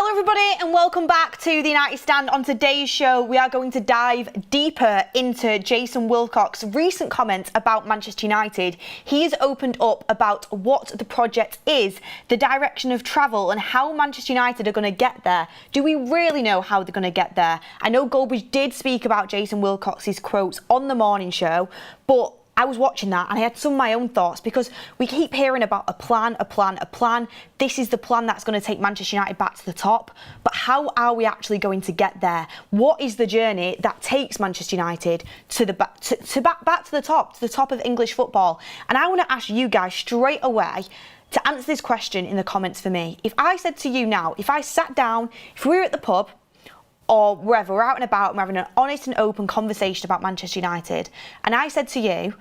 Hello everybody and welcome back to the United Stand. On today's show we are going to dive deeper into Jason Wilcox's recent comments about Manchester United. He has opened up about what the project is, the direction of travel and how Manchester United are going to get there. Do we really know how they're going to get there? I know Goldbridge did speak about Jason Wilcox's quotes on the morning show, but I was watching that and I had some of my own thoughts because we keep hearing about a plan. This is the plan that's going to take Manchester United back to the top. But how are we actually going to get there? What is the journey that takes Manchester United to the back to the top of English football? And I want to ask you guys straight away to answer this question in the comments for me. If I said to you now, if I sat down, if we were at the pub, or wherever we're out and about and we're having an honest and open conversation about Manchester United, and I said to you,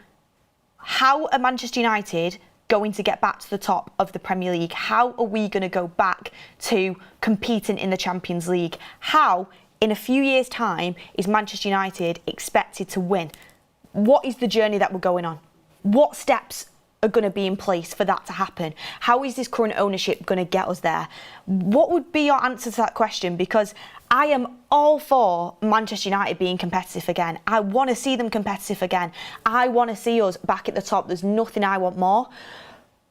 how are Manchester United going to get back to the top of the Premier League? How are we going to go back to competing in the Champions League? How, in a few years' time, is Manchester United expected to win? What is the journey that we're going on? What steps are going to be in place for that to happen? How is this current ownership going to get us there? What would be your answer to that question? Because I am all for Manchester United being competitive again. I want to see them competitive again. I want to see us back at the top. There's nothing I want more.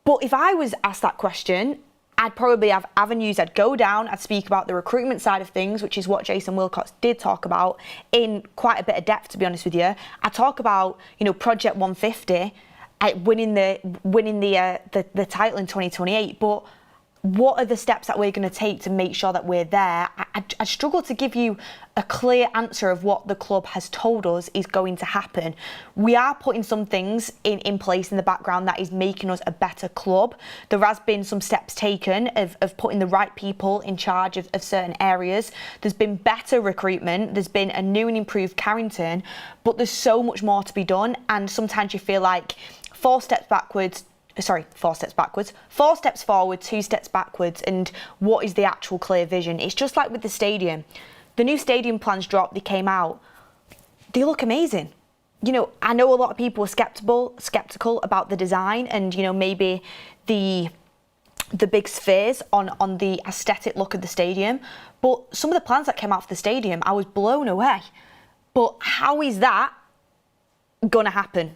But if I was asked that question, I'd probably have avenues I'd go down. I'd speak about the recruitment side of things, which is what Jason Wilcox did talk about in quite a bit of depth, to be honest with you. I talk about, Project 150, winning the title in 2028, but what are the steps that we're going to take to make sure that we're there? I struggle to give you a clear answer of what the club has told us is going to happen. We are putting some things in place in the background that is making us a better club. There has been some steps taken of putting the right people in charge of certain areas. There's been better recruitment. There's been a new and improved Carrington, but there's so much more to be done. And sometimes you feel like 4 steps forward, 2 steps backwards, and what is the actual clear vision? It's just like with the stadium. The new stadium plans dropped, they came out. They look amazing. I know a lot of people were skeptical about the design and, maybe the big spheres on the aesthetic look of the stadium. But some of the plans that came out for the stadium, I was blown away. But how is that going to happen?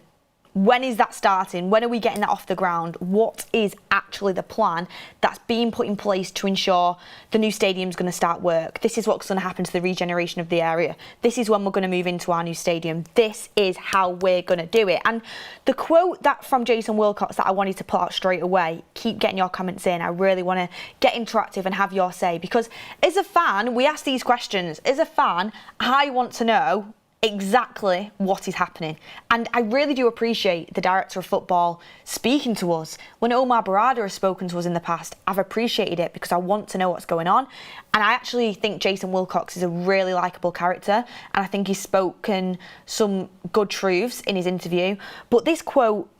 When is that starting? When are we getting that off the ground? What is actually the plan that's being put in place to ensure the new stadium's going to start work? This is what's going to happen to the regeneration of the area. This is when we're going to move into our new stadium. This is how we're going to do it. And the quote that from Jason Wilcox that I wanted to put out straight away, keep getting your comments in. I really want to get interactive and have your say, because as a fan, we ask these questions. As a fan, I want to know exactly what is happening. And I really do appreciate the director of football speaking to us. When Omar Barada has spoken to us in the past, I've appreciated it because I want to know what's going on. And I actually think Jason Wilcox is a really likeable character, and I think he's spoken some good truths in his interview. But this quote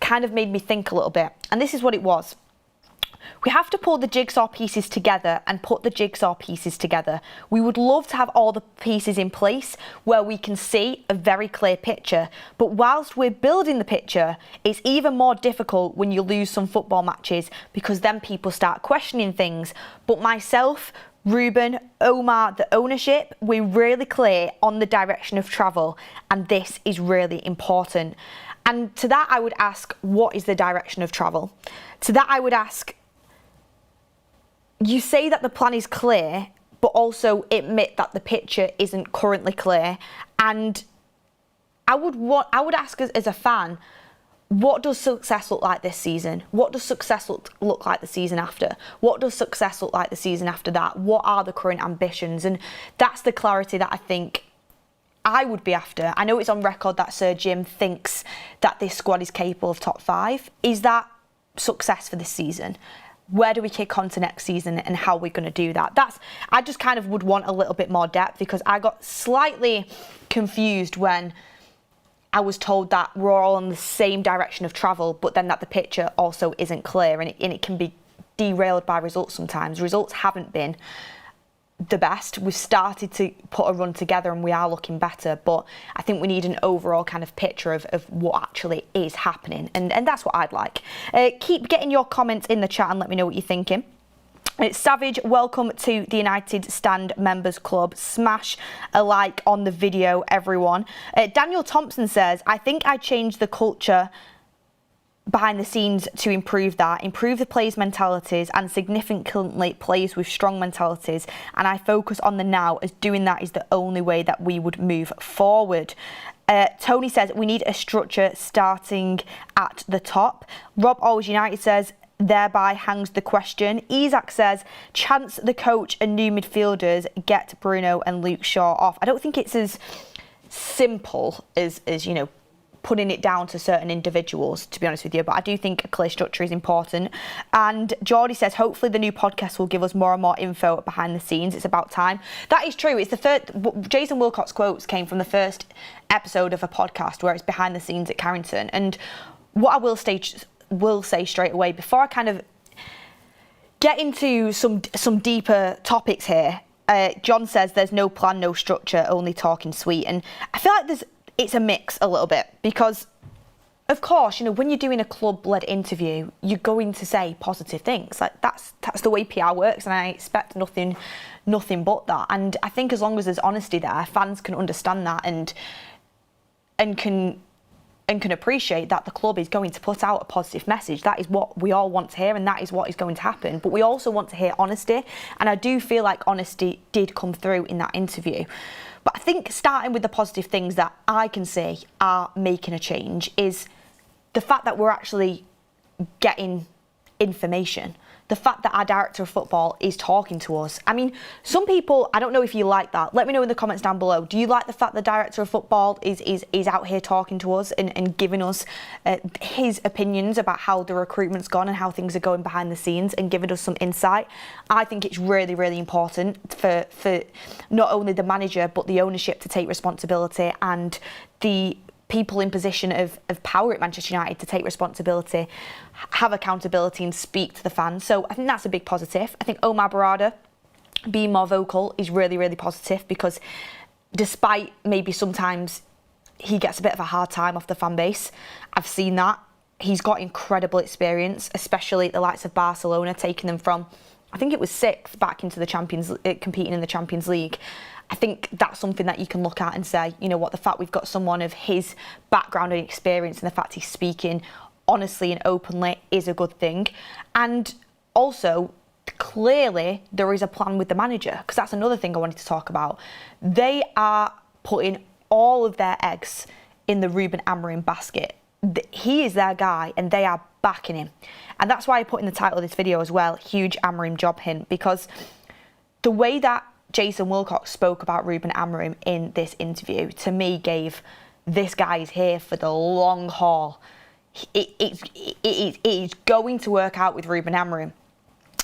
kind of made me think a little bit, and this is what it was. We have to pull the jigsaw pieces together and put the jigsaw pieces together. We would love to have all the pieces in place where we can see a very clear picture. But whilst we're building the picture, it's even more difficult when you lose some football matches, because then people start questioning things. But myself, Ruben, Omar, the ownership, we're really clear on the direction of travel, and this is really important. And to that I would ask, what is the direction of travel? To that I would ask, you say that the plan is clear, but also admit that the picture isn't currently clear. And I would ask as a fan, what does success look like this season? What does success look like the season after? What does success look like the season after that? What are the current ambitions? And that's the clarity that I think I would be after. I know it's on record that Sir Jim thinks that this squad is capable of top 5. Is that success for this season? Where do we kick on to next season and how we're going to do that? I just kind of would want a little bit more depth, because I got slightly confused when I was told that we're all on the same direction of travel, but then that the picture also isn't clear, and it can be derailed by results sometimes. Results haven't been the best. We've started to put a run together and we are looking better, but I think we need an overall kind of picture of what actually is happening, and that's what I'd like. Keep getting your comments in the chat and let me know what you're thinking. It's Savage, welcome to the United Stand Members Club. Smash a like on the video, everyone. Daniel Thompson says, I think I changed the culture behind the scenes to improve the players' mentalities and significantly players with strong mentalities, and I focus on the now, as doing that is the only way that we would move forward. Tony says we need a structure starting at the top. Rob Always United says thereby hangs the question. Isaac says chance the coach and new midfielders get Bruno and Luke Shaw off. I don't think it's as simple as putting it down to certain individuals, to be honest with you, but I do think a clear structure is important. And Geordie says hopefully the new podcast will give us more and more info behind the scenes. It's about time. That is true. It's the first. Jason Wilcox quotes came from the first episode of a podcast where it's behind the scenes at Carrington. And what I will say straight away, before I kind of get into some deeper topics here, John says there's no plan, no structure, only talking sweet. And I feel like it's a mix a little bit, because of course, when you're doing a club-led interview, you're going to say positive things. Like that's the way PR works, and I expect nothing but that. And I think as long as there's honesty there, fans can understand that and can appreciate that the club is going to put out a positive message. That is what we all want to hear, and that is what is going to happen. But we also want to hear honesty, and I do feel like honesty did come through in that interview. But I think starting with the positive things that I can see are making a change is the fact that we're actually getting information. The fact that our director of football is talking to us. I mean, some people, I don't know if you like that. Let me know in the comments down below. Do you like the fact the director of football is out here talking to us and giving us his opinions about how the recruitment's gone and how things are going behind the scenes and giving us some insight? I think it's really, really important for not only the manager but the ownership to take responsibility, and the people in position of power at Manchester United to take responsibility, have accountability and speak to the fans. So I think that's a big positive. I think Omar Barada being more vocal is really, really positive, because despite maybe sometimes he gets a bit of a hard time off the fan base, I've seen that. He's got incredible experience, especially at the likes of Barcelona, taking them from, I think it was 6th back into the competing in the Champions League. I think that's something that you can look at and say, the fact we've got someone of his background and experience, and the fact he's speaking honestly and openly is a good thing. And also, clearly, there is a plan with the manager, because that's another thing I wanted to talk about. They are putting all of their eggs in the Ruben Amorim basket. He is their guy, and they are backing him. And that's why I put in the title of this video as well, huge Amorim job hint, because the way that Jason Wilcox spoke about Ruben Amorim in this interview, to me, gave this guy is here for the long haul. It is going to work out with Ruben Amorim.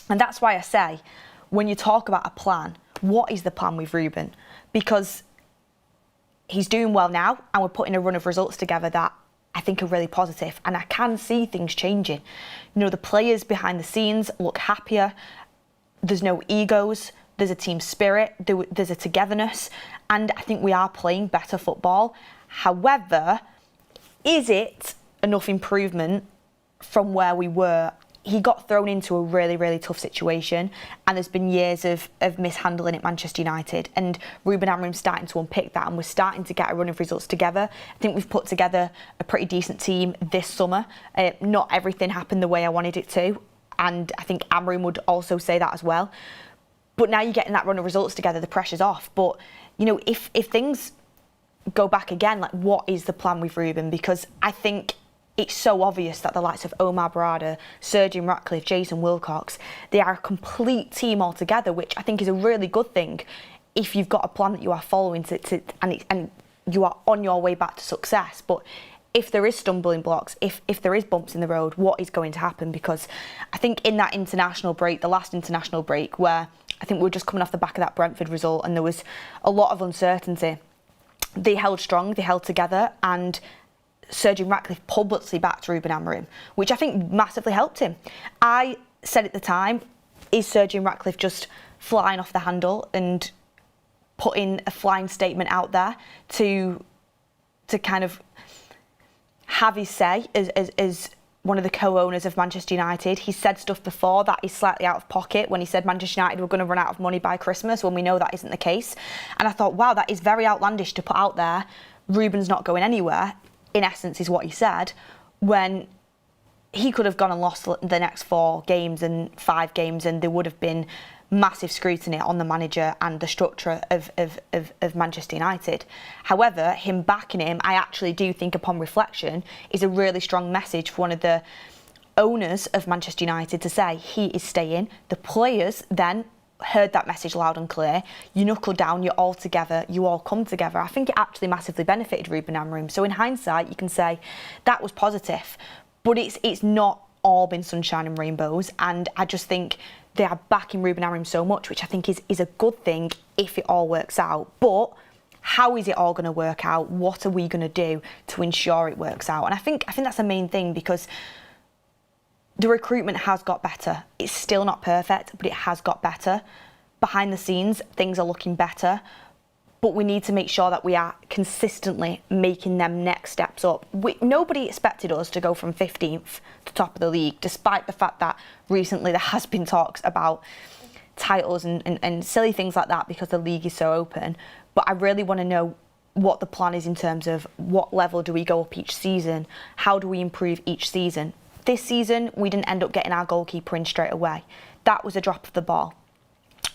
And that's why I say, when you talk about a plan, what is the plan with Ruben? Because he's doing well now, and we're putting a run of results together that I think are really positive, and I can see things changing. The players behind the scenes look happier. There's no egos. There's a team spirit, there's a togetherness, and I think we are playing better football. However, is it enough improvement from where we were? He got thrown into a really, really tough situation, and there's been years of mishandling at Manchester United, and Ruben Amorim's starting to unpick that, and we're starting to get a run of results together. I think we've put together a pretty decent team this summer. Not everything happened the way I wanted it to, and I think Amorim would also say that as well. But now you're getting that run of results together, the pressure's off. But, if things go back again, like, what is the plan with Ruben? Because I think it's so obvious that the likes of Omar Barada, Sergeant Ratcliffe, Jason Wilcox, they are a complete team altogether, which I think is a really good thing if you've got a plan that you are following and you are on your way back to success. But if there is stumbling blocks, if there is bumps in the road, what is going to happen? Because I think in that international break, the last international break, where I think we were just coming off the back of that Brentford result and there was a lot of uncertainty, they held strong, they held together, and Sergeant Ratcliffe publicly backed Ruben Amorim, which I think massively helped him. I said at the time, is Sergeant Ratcliffe just flying off the handle and putting a flying statement out there to kind of have his say as one of the co-owners of Manchester United. He said stuff before that is slightly out of pocket when he said Manchester United were going to run out of money by Christmas, when we know that isn't the case. And I thought, wow, that is very outlandish to put out there. Ruben's not going anywhere, in essence, is what he said, when he could have gone and lost the next 4 games and 5 games, and there would have been massive scrutiny on the manager and the structure of Manchester United. However, him backing him, I actually do think, upon reflection, is a really strong message for one of the owners of Manchester United to say he is staying. The players then heard that message loud and clear. You knuckle down, you're all together, you all come together. I think it actually massively benefited Ruben Amorim. So in hindsight, you can say that was positive, but it's not all been sunshine and rainbows. And I just think they are backing Ruben Amorim so much, which I think is a good thing if it all works out. But how is it all going to work out? What are we going to do to ensure it works out? And I think that's the main thing, because the recruitment has got better. It's still not perfect, but it has got better. Behind the scenes, things are looking better. But we need to make sure that we are consistently making them next steps up. Nobody expected us to go from 15th to top of the league, despite the fact that recently there has been talks about titles and silly things like that because the league is so open. But I really want to know what the plan is in terms of what level do we go up each season? How do we improve each season? This season, we didn't end up getting our goalkeeper in straight away. That was a drop of the ball.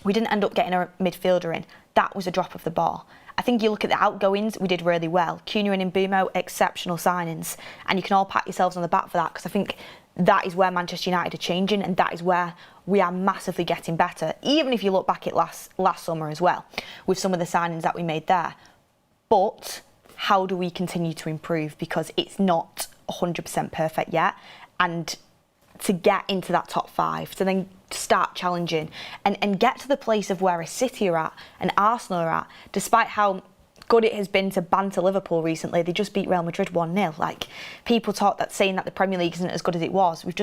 We didn't end up getting a midfielder in. That was a drop of the ball. I think you look at the outgoings, we did really well. Cunha and Mbumo, exceptional signings. And you can all pat yourselves on the back for that, because I think that is where Manchester United are changing, and that is where we are massively getting better. Even if you look back at last summer as well, with some of the signings that we made there. But how do we continue to improve? Because it's not 100% perfect yet. And to get into that top 5, to then start challenging and get to the place of where a City are at and Arsenal are at, despite how good it has been to banter Liverpool recently. They just beat Real Madrid 1-0. Like, people talk that saying that the Premier League isn't as good as it was. Liverpool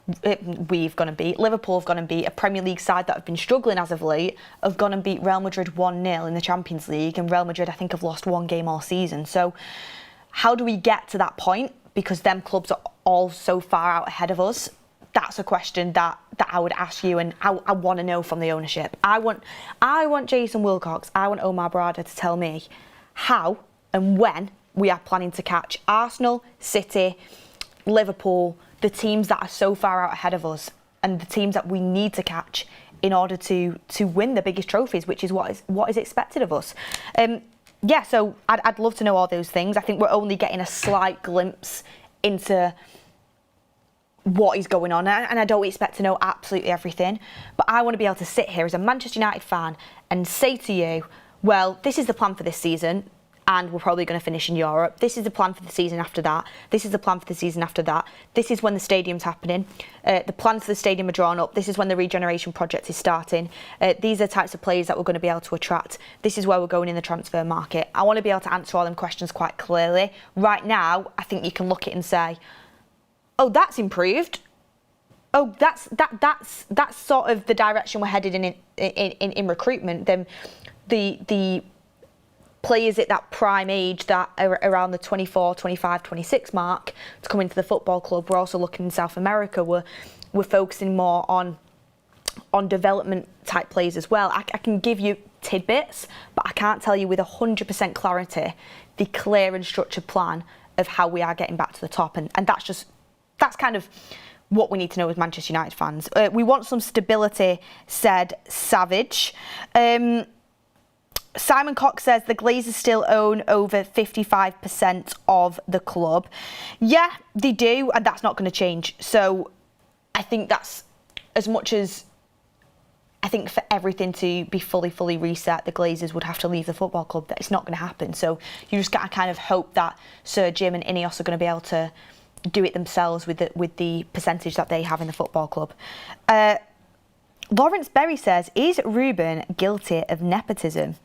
have gone and beat a Premier League side that have been struggling as of late, have gone and beat Real Madrid 1-0 in the Champions League, and Real Madrid, I think, have lost 1 game all season. So how do we get to that point? Because them clubs are all so far out ahead of us. That's a question that I would ask you, and I want to know from the ownership. I want Jason Wilcox, I want Omar Barada to tell me how and when we are planning to catch Arsenal, City, Liverpool, the teams that are so far out ahead of us, and the teams that we need to catch in order to win the biggest trophies, which is what is expected of us. So I'd love to know all those things. I think we're only getting a slight glimpse into what is going on, and I don't expect to know absolutely everything, but I want to be able to sit here as a Manchester United fan and say to you, well, this is the plan for this season, and we're probably going to finish in Europe. This is the plan for the season after that. This is the plan for the season after that. This is when the stadium's happening. The plans for the stadium are drawn up. This is when the regeneration project is starting. These are the types of players that we're going to be able to attract. This is where we're going in the transfer market. I want to be able to answer all them questions quite clearly. Right now, I think you can look at it and say, oh, that's improved. Oh, that's sort of the direction we're headed in recruitment. Then the players at that prime age that are around the 24, 25, 26 mark to come into the football club. We're also looking in South America. We're focusing more on development type players as well. I can give you tidbits, but I can't tell you with 100% clarity the clear and structured plan of how we are getting back to the top. And that's kind of what we need to know as Manchester United fans. We want some stability, said Savage. Simon Cox says the Glazers still own over 55% of the club. Yeah, they do, and that's not going to change. So I think that's as much as I think for everything to be fully reset, the Glazers would have to leave the football club. That it's not going to happen. So you just got to kind of hope that Sir Jim and INEOS are going to be able to do it themselves with the percentage that they have in the football club. Lawrence Berry says, is Ruben guilty of nepotism?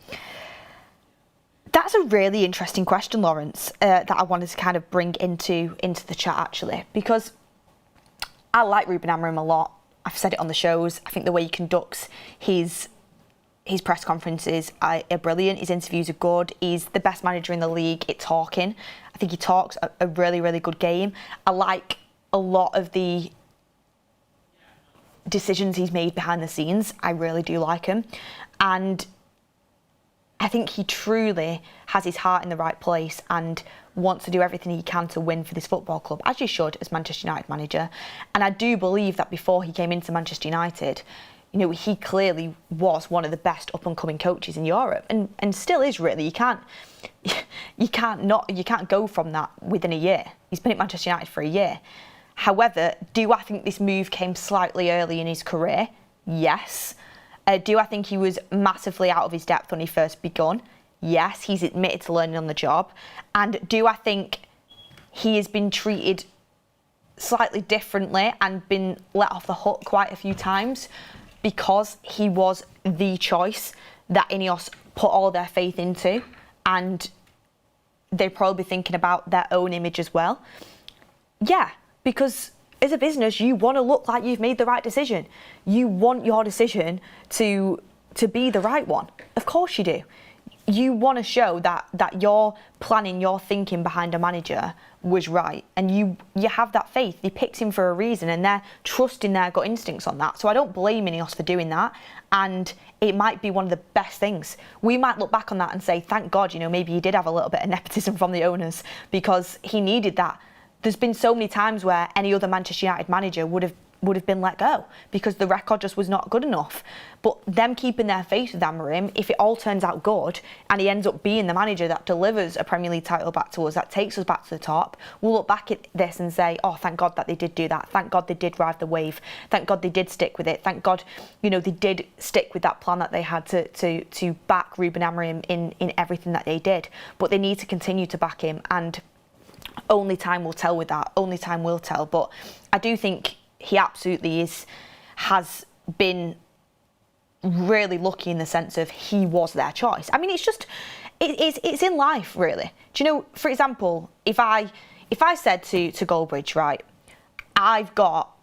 That's a really interesting question, Lawrence, that I wanted to kind of bring into the chat, actually, because I like Ruben Amorim a lot. I've said it on the shows. I think the way he conducts his press conferences are brilliant. His interviews are good. He's the best manager in the league at talking. I think he talks a really, really good game. I like a lot of the decisions he's made behind the scenes. I really do like him. And I think he truly has his heart in the right place and wants to do everything he can to win for this football club, as you should as Manchester United manager. And I do believe that before he came into Manchester United, you know, he clearly was one of the best up-and-coming coaches in Europe, and still is really. You can't go from that within a year. He's been at Manchester United for a year. However, do I think this move came slightly early in his career? Yes. Do I think he was massively out of his depth when he first begun? Yes, he's admitted to learning on the job. And do I think he has been treated slightly differently and been let off the hook quite a few times because he was the choice that INEOS put all their faith into, and they're probably thinking about their own image as well? Yeah, because as a business, you want to look like you've made the right decision. You want your decision to be the right one. Of course you do. You want to show that your planning, your thinking behind a manager was right, and you have that faith. They picked him for a reason, and they're trusting their gut instincts on that. So I don't blame INEOS for doing that, and it might be one of the best things. We might look back on that and say, thank God, you know, maybe he did have a little bit of nepotism from the owners because he needed that. There's been so many times where any other Manchester United manager would have been let go because the record just was not good enough. But them keeping their faith with Amorim, if it all turns out good and he ends up being the manager that delivers a Premier League title back to us, that takes us back to the top, we'll look back at this and say, oh, thank God that they did do that. Thank God they did ride the wave. Thank God they did stick with it. Thank God, you know, they did stick with that plan that they had to back Ruben Amorim in everything that they did. But they need to continue to back him, and only time will tell with that. Only time will tell. But I do think he absolutely has been really lucky in the sense of he was their choice. I mean, it's in life, really. Do you know, for example, if I said to Goldbridge, right, I've got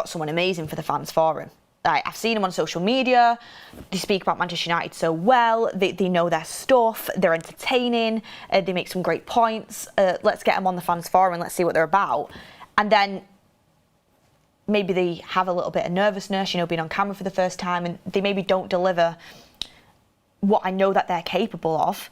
someone amazing for the fans forum. Like, I've seen them on social media. They speak about Manchester United so well. They know their stuff. They're entertaining. They make some great points. Let's get them on the fans forum and let's see what they're about. And then maybe they have a little bit of nervousness, you know, being on camera for the first time, and they maybe don't deliver what I know that they're capable of.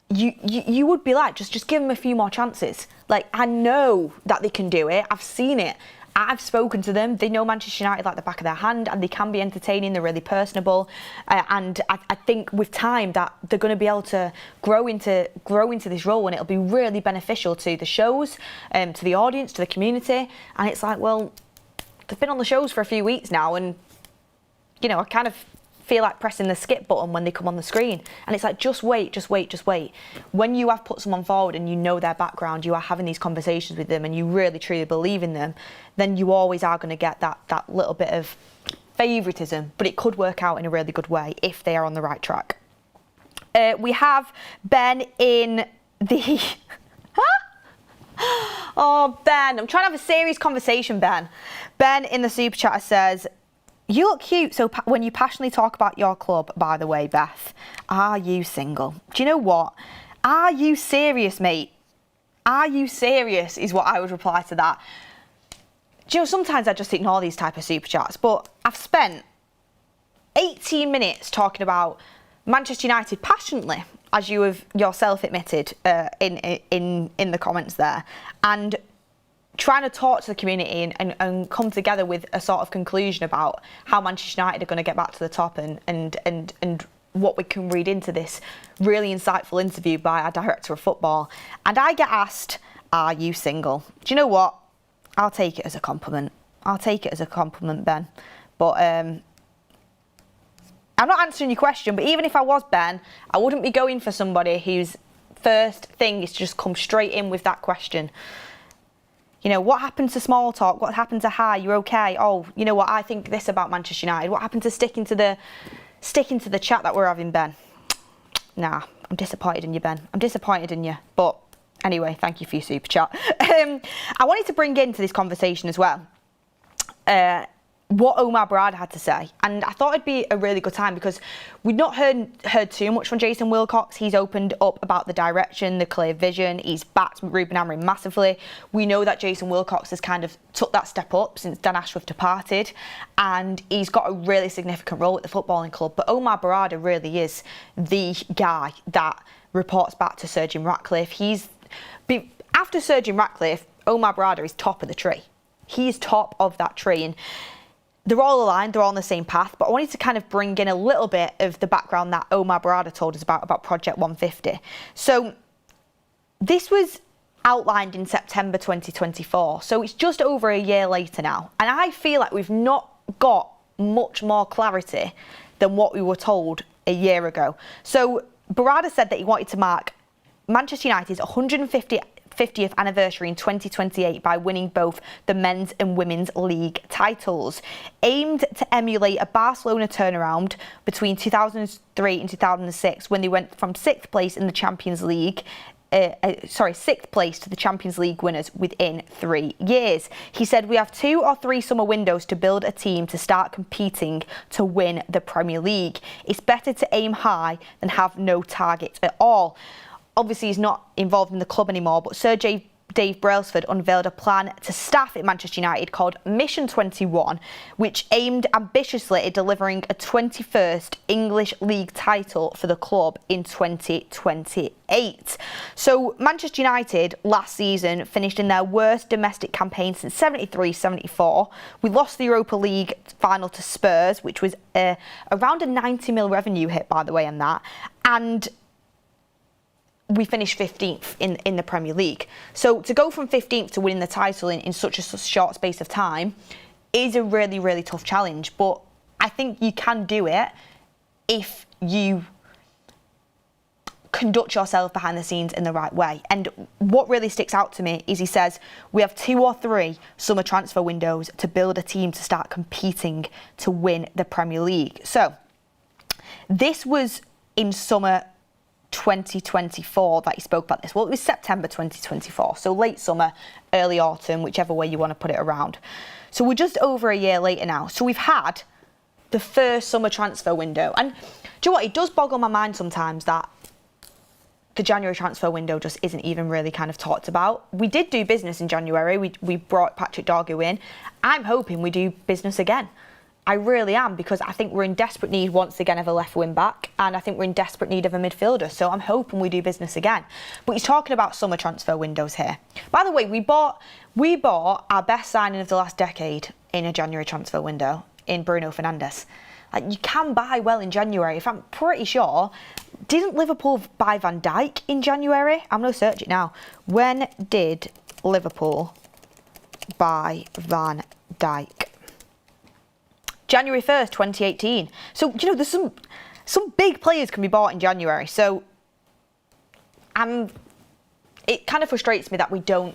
You would be like, just give them a few more chances. Like, I know that they can do it. I've seen it. I've spoken to them. They know Manchester United like the back of their hand, and they can be entertaining. They're really personable, and I think with time that they're going to be able to grow into this role, and it'll be really beneficial to the shows, to the audience, to the community. And it's like, well, they've been on the shows for a few weeks now, and you know, I kind of feel like pressing the skip button when they come on the screen. And it's like, just wait. When you have put someone forward and you know their background, you are having these conversations with them and you really truly believe in them, then you always are going to get that little bit of favouritism. But it could work out in a really good way if they are on the right track. We have Ben in the... Oh, Ben, I'm trying to have a serious conversation, Ben. Ben in the super chat says, you look cute so when you passionately talk about your club. By the way, Beth, are you single? Do you know what? Are you serious, mate? Are you serious is what I would reply to that. Do you know, sometimes I just ignore these type of super chats, but I've spent 18 minutes talking about Manchester United passionately, as you have yourself admitted in the comments there, and trying to talk to the community and come together with a sort of conclusion about how Manchester United are going to get back to the top and what we can read into this really insightful interview by our director of football. And I get asked, are you single? Do you know what? I'll take it as a compliment. I'll take it as a compliment, Ben. But I'm not answering your question, but even if I was, Ben, I wouldn't be going for somebody whose first thing is to just come straight in with that question. You know, what happened to small talk? What happened to hi, you're okay? Oh, you know what, I think this about Manchester United. What happened to sticking to the chat that we're having, Ben? Nah, I'm disappointed in you, Ben. I'm disappointed in you. But anyway, thank you for your super chat. I wanted to bring into this conversation as well what Omar Barada had to say, and I thought it'd be a really good time because we'd not heard too much from Jason Wilcox. He's opened up about the direction, the clear vision. He's backed Ruben Amorim massively. We know that Jason Wilcox has kind of took that step up since Dan Ashworth departed, and he's got a really significant role at the footballing club. But Omar Barada really is the guy that reports back to Sir Jim Ratcliffe. After Sir Jim Ratcliffe, Omar Barada is top of the tree. He's top of that tree, and they're all aligned, they're all on the same path, but I wanted to kind of bring in a little bit of the background that Omar Barada told us about Project 150. So this was outlined in September 2024, so it's just over a year later now, and I feel like we've not got much more clarity than what we were told a year ago. So Barada said that he wanted to mark Manchester United's 150th anniversary in 2028 by winning both the men's and women's league titles, aimed to emulate a Barcelona turnaround between 2003 and 2006 when they went from 6th place in the Champions League. 6th place to the Champions League winners within 3 years. He said, "We have 2 or 3 summer windows to build a team to start competing to win the Premier League. It's better to aim high than have no target at all." Obviously, he's not involved in the club anymore, but Sir Dave Brailsford unveiled a plan to staff at Manchester United called Mission 21, which aimed ambitiously at delivering a 21st English League title for the club in 2028. So Manchester United last season finished in their worst domestic campaign since 73-74. We lost the Europa League final to Spurs, which was around a 90 mil revenue hit, by the way, on that. And we finished 15th in the Premier League. So to go from 15th to winning the title in such a short space of time is a really, really tough challenge. But I think you can do it if you conduct yourself behind the scenes in the right way. And what really sticks out to me is he says, "We have 2 or 3 summer transfer windows to build a team to start competing to win the Premier League." So this was in summer 2024 that he spoke about this. Well, it was September 2024, so late summer, early autumn, whichever way you want to put it around. So we're just over a year later now. So we've had the first summer transfer window. And do you know what? It does boggle my mind sometimes that the January transfer window just isn't even really kind of talked about. We did do business in January. We brought Patrick Dorgu in. I'm hoping we do business again. I really am, because I think we're in desperate need once again of a left wing back, and I think we're in desperate need of a midfielder, so I'm hoping we do business again. But he's talking about summer transfer windows here. By the way, we bought our best signing of the last decade in a January transfer window in Bruno Fernandes. Like, you can buy well in January. If I'm pretty sure, didn't Liverpool buy Van Dijk in January? I'm going to search it now. When did Liverpool buy Van Dijk? January 1st, 2018. So, you know, there's some big players can be bought in January. So, it kind of frustrates me that we don't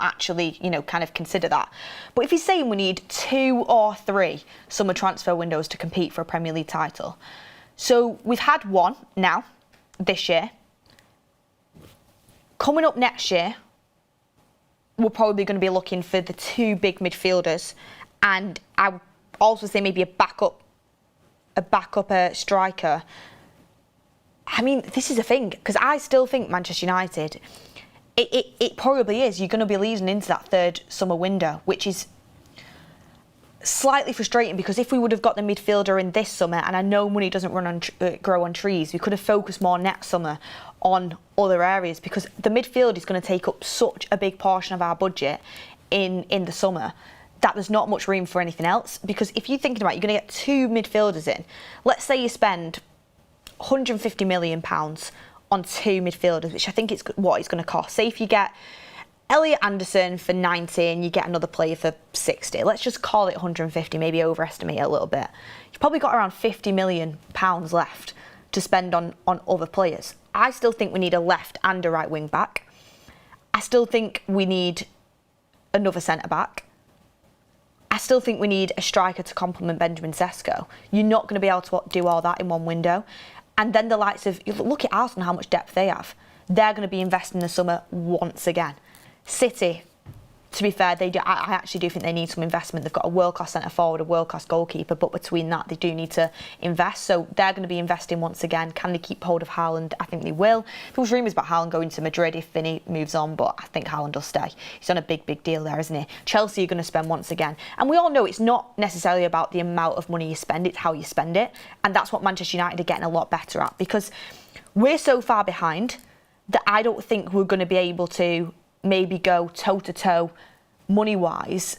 actually, you know, kind of consider that. But if he's saying we need 2 or 3 summer transfer windows to compete for a Premier League title. So, we've had one now, this year. Coming up next year, we're probably going to be looking for the 2 big midfielders, and I also say maybe a backup striker. I mean, this is a thing, because I still think Manchester United, it probably is. You're going to be leading into that 3rd summer window, which is slightly frustrating, because if we would have got the midfielder in this summer, and I know money doesn't grow on trees, we could have focused more next summer on other areas, because the midfield is going to take up such a big portion of our budget in the summer that there's not much room for anything else. Because if you're thinking about it, you're going to get 2 midfielders in. Let's say you spend £150 million on 2 midfielders, which I think is what it's going to cost. Say if you get Elliot Anderson for 90 and you get another player for 60. Let's just call it 150, maybe overestimate it a little bit. You've probably got around £50 million left to spend on other players. I still think we need a left and a right wing back. I still think we need another centre back. I still think we need a striker to complement Benjamin Sesko. You're not going to be able to do all that in one window. And then the likes of, look at Arsenal, how much depth they have. They're going to be investing in the summer once again. City, to be fair, I actually do think they need some investment. They've got a world-class centre forward, a world-class goalkeeper, but between that, they do need to invest. So they're going to be investing once again. Can they keep hold of Haaland? I think they will. There was rumours about Haaland going to Madrid if Vinny moves on, but I think Haaland will stay. He's on a big, big deal there, isn't he? Chelsea are going to spend once again. And we all know it's not necessarily about the amount of money you spend, it's how you spend it. And that's what Manchester United are getting a lot better at, because we're so far behind that I don't think we're going to be able to maybe go toe-to-toe money-wise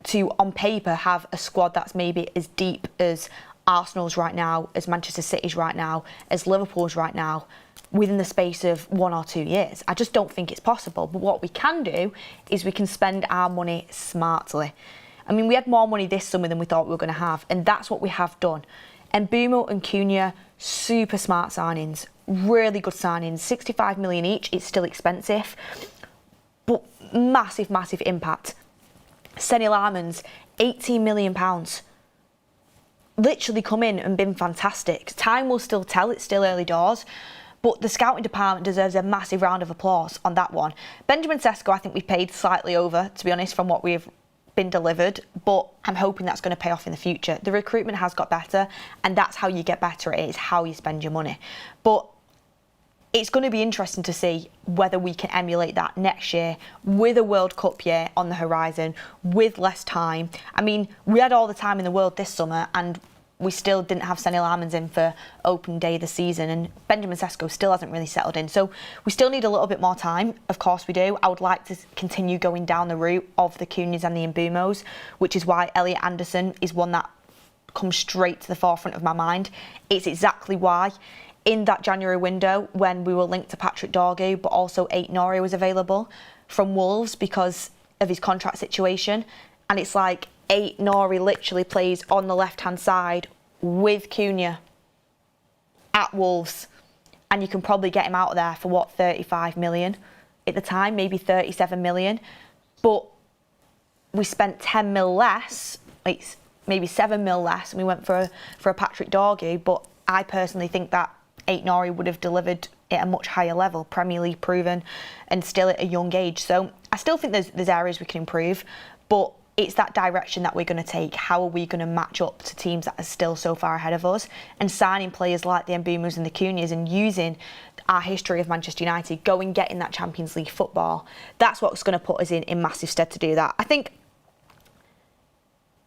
to, on paper, have a squad that's maybe as deep as Arsenal's right now, as Manchester City's right now, as Liverpool's right now, within the space of 1 or 2 years. I just don't think it's possible. But what we can do is we can spend our money smartly. I mean, we had more money this summer than we thought we were going to have, and that's what we have done. And Mbeumo and Cunha, super smart signings, really good signings, 65 million each. It's still expensive, but massive, massive impact. Seny Larsman's £18 million. Literally come in and been fantastic. Time will still tell, it's still early doors, but the scouting department deserves a massive round of applause on that one. Benjamin Sesko, I think we paid slightly over, to be honest, from what we've been delivered, but I'm hoping that's going to pay off in the future. The recruitment has got better, and that's how you get better at it, is how you spend your money. But it's going to be interesting to see whether we can emulate that next year with a World Cup year on the horizon, with less time. I mean, we had all the time in the world this summer, and we still didn't have Seny Larsman in for open day of the season, and Benjamin Sesko still hasn't really settled in. So we still need a little bit more time. Of course we do. I would like to continue going down the route of the Cunhas and the Mbumos, which is why Elliot Anderson is one that comes straight to the forefront of my mind. It's exactly why in that January window, when we were linked to Patrick Dorgu, but also Aït-Nouri was available from Wolves because of his contract situation, and it's like Aït-Nouri literally plays on the left-hand side with Cunha at Wolves, and you can probably get him out of there for, what, 35 million at the time, maybe 37 million, but we spent 10 mil less, like maybe 7 mil less, and we went for a Patrick Dorgu, but I personally think that Aït-Nouri would have delivered at a much higher level, Premier League proven, and still at a young age. So I still think there's areas we can improve, but it's that direction that we're going to take. How are we going to match up to teams that are still so far ahead of us, and signing players like the Mbeumas and the Cunhas, and using our history of Manchester United, getting that Champions League football. That's what's going to put us in massive stead to do that. I think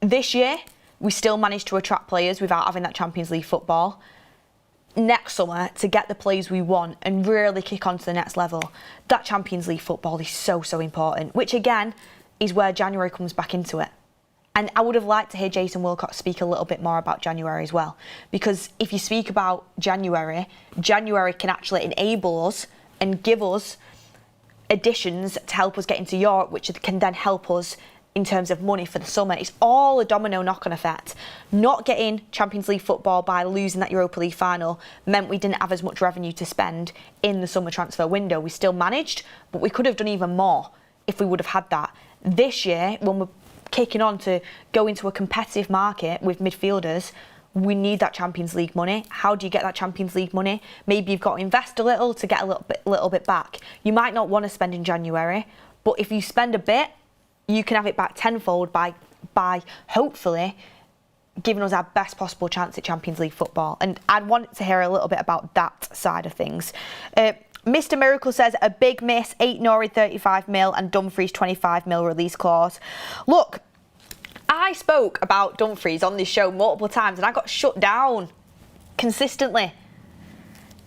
this year we still managed to attract players without having that Champions League football. Next summer, to get the players we want and really kick on to the next level, that Champions League football is so, so important, which again is where January comes back into it. And I would have liked to hear Jason Wilcox speak a little bit more about January as well, because if you speak about January can actually enable us and give us additions to help us get into Europe, which can then help us in terms of money for the summer. It's all a domino knock-on effect. Not getting Champions League football by losing that Europa League final meant we didn't have as much revenue to spend in the summer transfer window. We still managed, but we could have done even more if we would have had that. This year, when we're kicking on to go into a competitive market with midfielders, we need that Champions League money. How do you get that Champions League money? Maybe you've got to invest a little to get a little bit back. You might not want to spend in January, but if you spend a bit, you can have it back tenfold by hopefully giving us our best possible chance at Champions League football. And I'd want to hear a little bit about that side of things. Mr. Miracle says, a big miss, Aït-Nouri 35 mil and Dumfries 25 mil release clause. Look, I spoke about Dumfries on this show multiple times and I got shut down consistently.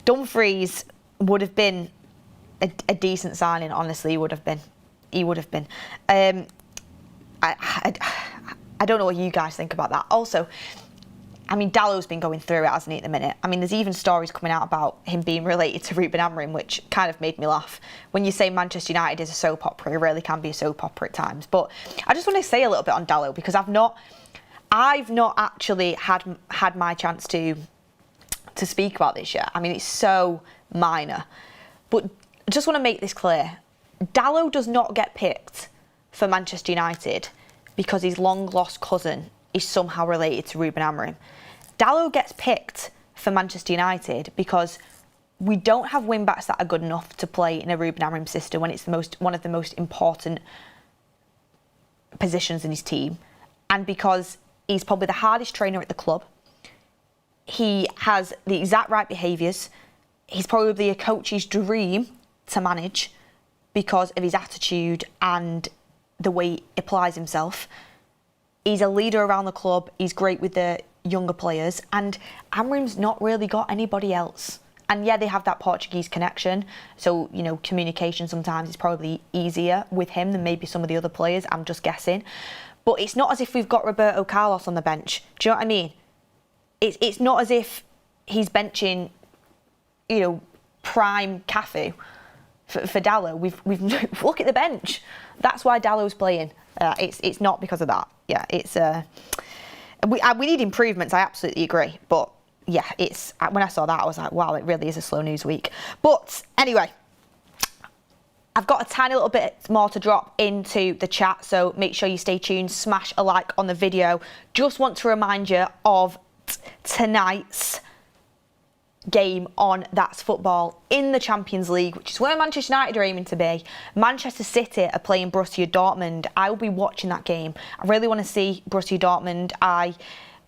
Dumfries would have been a decent signing, honestly, he would have been. I don't know what you guys think about that. Also, I mean, Dalot's been going through it, hasn't he, at the minute? I mean, there's even stories coming out about him being related to Ruben Amorim, which kind of made me laugh. When you say Manchester United is a soap opera, it really can be a soap opera at times. But I just want to say a little bit on Dalot, because I've not actually had my chance to speak about this yet. I mean, it's so minor. But I just want to make this clear. Dalot does not get picked for Manchester United because his long-lost cousin is somehow related to Ruben Amorim. Dalot gets picked for Manchester United because we don't have wing-backs that are good enough to play in a Ruben Amorim system when it's one of the most important positions in his team. And because he's probably the hardest trainer at the club, he has the exact right behaviours. He's probably a coach's dream to manage because of his attitude and the way he applies himself. He's a leader around the club. He's great with the younger players. And Amorim's not really got anybody else. And yeah, they have that Portuguese connection. So, you know, communication sometimes is probably easier with him than maybe some of the other players. I'm just guessing. But it's not as if we've got Roberto Carlos on the bench. Do you know what I mean? It's not as if he's benching, you know, prime Cafu for Dalot. We've look at the bench. That's why Dalot's playing. It's not because of that. Yeah, it's we need improvements. I absolutely agree. But yeah, it's when I saw that, I was like, wow, it really is a slow news week. But anyway, I've got a tiny little bit more to drop into the chat, so make sure you stay tuned. Smash a like on the video. Just want to remind you of tonight's game on That's Football in the Champions League, which is where Manchester United are aiming to be. Manchester City are playing Borussia Dortmund. I will be watching that game. I really want to see Borussia Dortmund. I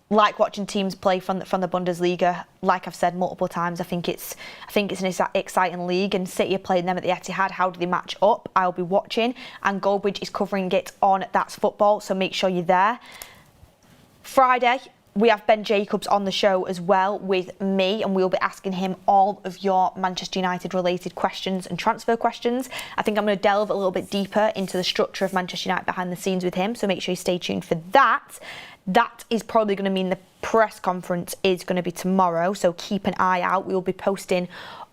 like watching teams play from the Bundesliga. Like I've said multiple times, I think it's an exciting league, and City are playing them at the Etihad. How do they match up? I'll be watching, and Goldbridge is covering it on That's Football, so make sure you're there. Friday, we have Ben Jacobs on the show as well with me, and we'll be asking him all of your Manchester United related questions and transfer questions. I think I'm going to delve a little bit deeper into the structure of Manchester United behind the scenes with him, so make sure you stay tuned for that. That is probably going to mean the press conference is going to be tomorrow, so keep an eye out. We will be posting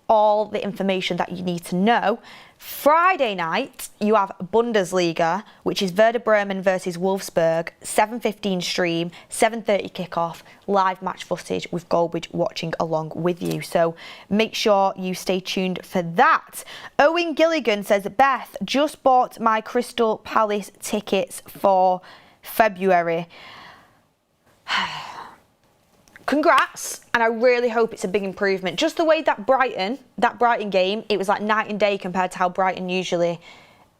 all the information that you need to know. Friday night, you have Bundesliga, which is Werder Bremen versus Wolfsburg, 7:15 stream, 7:30 kickoff, live match footage with Goldbridge watching along with you. So make sure you stay tuned for that. Owen Gilligan says, Beth, just bought my Crystal Palace tickets for February. Congrats, and I really hope it's a big improvement. Just the way that Brighton game, it was like night and day compared to how Brighton usually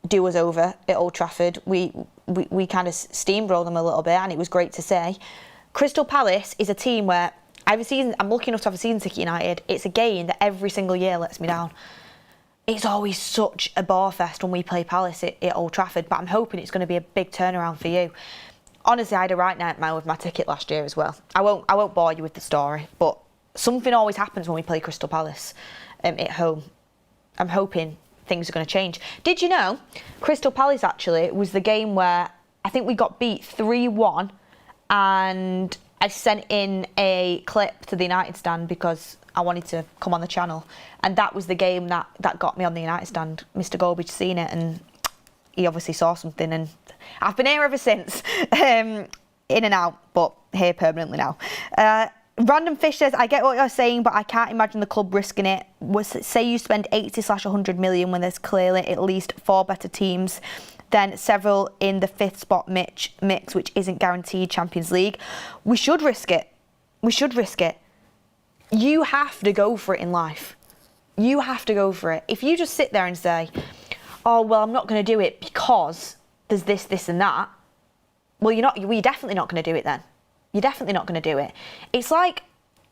do us over at Old Trafford. We kind of steamrolled them a little bit, and it was great to see. Crystal Palace is a team where I'm lucky enough to have a season ticket United. It's a game that every single year lets me down. It's always such a bore fest when we play Palace at Old Trafford, but I'm hoping it's going to be a big turnaround for you. Honestly, I had a right nightmare with my ticket last year as well. I won't bore you with the story, but something always happens when we play Crystal Palace at home. I'm hoping things are going to change. Did you know Crystal Palace actually was the game where I think we got beat 3-1, and I sent in a clip to the United stand because I wanted to come on the channel, and that was the game that got me on the United stand. Mr. Goldbridge seen it, and he obviously saw something, and I've been here ever since, in and out, but here permanently now. Random Fish says, I get what you're saying, but I can't imagine the club risking it. Say you spend 80/100 million when there's clearly at least 4 better teams than several in the 5th spot mix, which isn't guaranteed Champions League. We should risk it. We should risk it. You have to go for it in life. You have to go for it. If you just sit there and say, oh, well, I'm not going to do it because there's this and that, well, you're definitely not going to do it then. You're definitely not going to do it. It's like,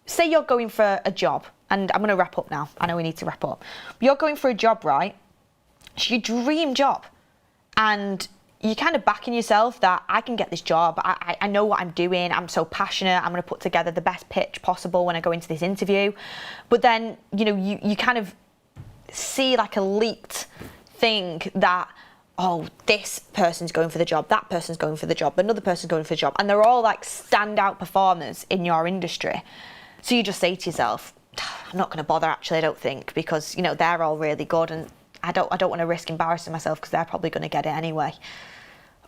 say you're going for a job, and I'm going to wrap up now. I know we need to wrap up. You're going for a job, right? It's your dream job. And you're kind of backing yourself that I can get this job. I know what I'm doing. I'm so passionate. I'm going to put together the best pitch possible when I go into this interview. But then, you kind of see like a leaked thing that, oh, this person's going for the job, that person's going for the job, another person's going for the job, and they're all like standout performers in your industry. So you just say to yourself, I'm not going to bother actually, I don't think, because they're all really good, and I don't want to risk embarrassing myself because they're probably going to get it anyway.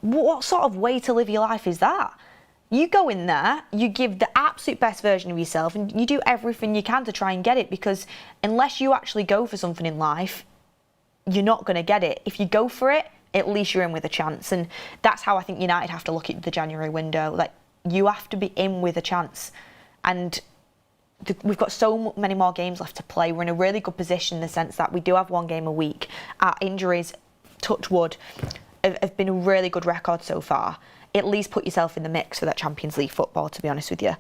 What sort of way to live your life is that? You go in there, you give the absolute best version of yourself, and you do everything you can to try and get it, because unless you actually go for something in life, you're not going to get it. If you go for it, at least you're in with a chance. And that's how I think United have to look at the January window. Like, you have to be in with a chance. And we've got so many more games left to play. We're in a really good position in the sense that we do have one game a week. Our injuries, touch wood, have been a really good record so far. At least put yourself in the mix for that Champions League football, to be honest with you.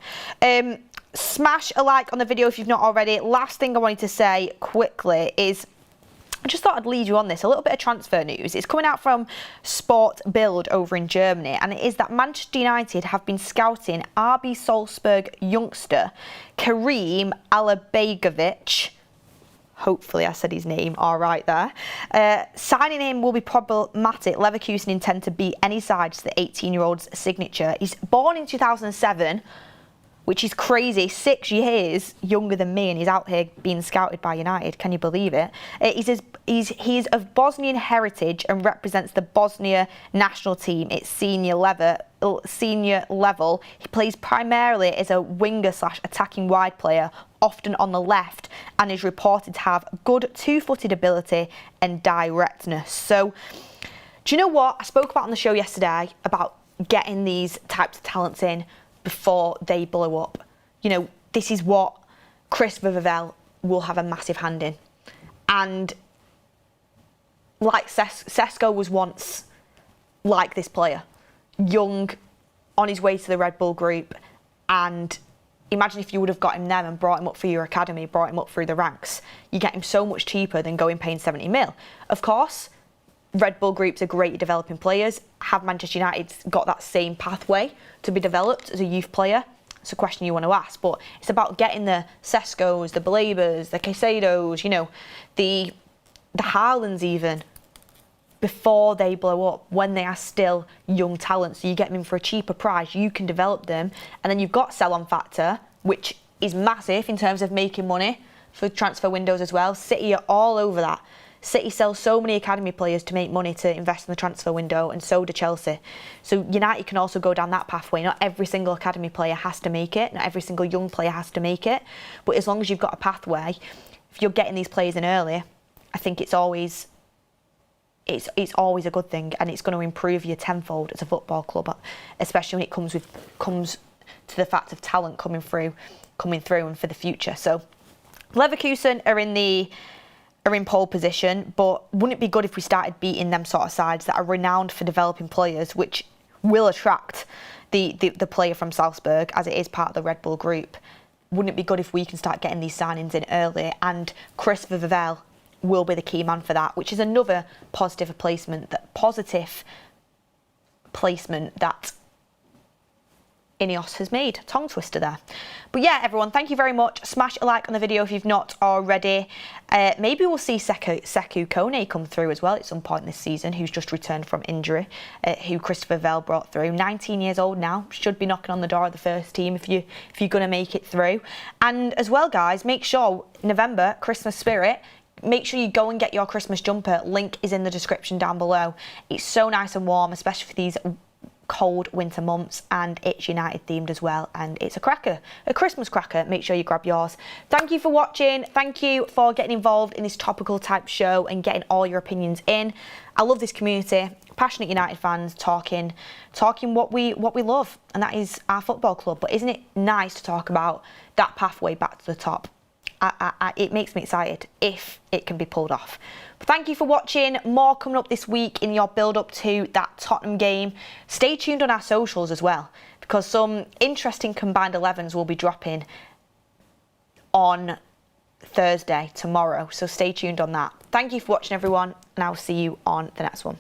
Smash a like on the video if you've not already. Last thing I wanted to say quickly is, I just thought I'd lead you on this. A little bit of transfer news. It's coming out from Sport Bild over in Germany, and it is that Manchester United have been scouting RB Salzburg youngster Karim Alabegovic. Hopefully I said his name all right there. Signing him will be problematic. Leverkusen intend to beat any side to the 18-year-old's signature. He's born in 2007, which is crazy. 6 years younger than me, and he's out here being scouted by United. Can you believe it? He's of Bosnian heritage and represents the Bosnia national team at senior level. He plays primarily as a winger/attacking wide player, often on the left, and is reported to have good two-footed ability and directness. So, do you know what? I spoke about on the show yesterday about getting these types of talents in before they blow up. You know, this is what Chris Vivel will have a massive hand in. And like Sesko was once like this player, young, on his way to the Red Bull Group, and imagine if you would have got him then and brought him up for your academy, brought him up through the ranks. You get him so much cheaper than going paying 70 mil. Of course, Red Bull Groups are great at developing players. Have Manchester United got that same pathway to be developed as a youth player? It's a question you want to ask, but it's about getting the Seskos, the Balabas, the Caicedos, you know, the Haalands even, before they blow up, when they are still young talents. So you get them in for a cheaper price, you can develop them, and then you've got sell-on factor, which is massive in terms of making money for transfer windows as well. City are all over that. City sells so many academy players to make money to invest in the transfer window, and so do Chelsea. So United can also go down that pathway. Not every single academy player has to make it, not every single young player has to make it, but as long as you've got a pathway, if you're getting these players in early, I think it's always a good thing, and it's going to improve you tenfold as a football club, especially when it comes to the fact of talent coming through and for the future. So Leverkusen are in pole position, but wouldn't it be good if we started beating them sort of sides that are renowned for developing players, which will attract the player from Salzburg, as it is part of the Red Bull Group? Wouldn't it be good if we can start getting these signings in early? And Chris Vivel will be the key man for that, which is another positive placement that INEOS has made. Tongue twister there. But yeah, everyone, thank you very much. Smash a like on the video if you've not already. Maybe we'll see Sekou Kone come through as well at some point this season, who's just returned from injury, who Christopher Vell brought through. 19 years old now, should be knocking on the door of the first team if you're going to make it through. And as well, guys, make sure November, Christmas spirit, make sure you go and get your Christmas jumper. Link is in the description down below. It's so nice and warm, especially for these cold winter months, and it's United themed as well, and it's a cracker, a Christmas cracker. Make sure you grab yours. Thank you for watching. Thank you for getting involved in this topical type show and getting all your opinions in. I love this community, passionate United fans talking what we love, and that is our football club. But isn't it nice to talk about that pathway back to the top? It makes me excited if it can be pulled off. But thank you for watching. More coming up this week in your build-up to that Tottenham game. Stay tuned on our socials as well, because some interesting combined 11s will be dropping on Thursday, tomorrow. So stay tuned on that. Thank you for watching, everyone, and I'll see you on the next one.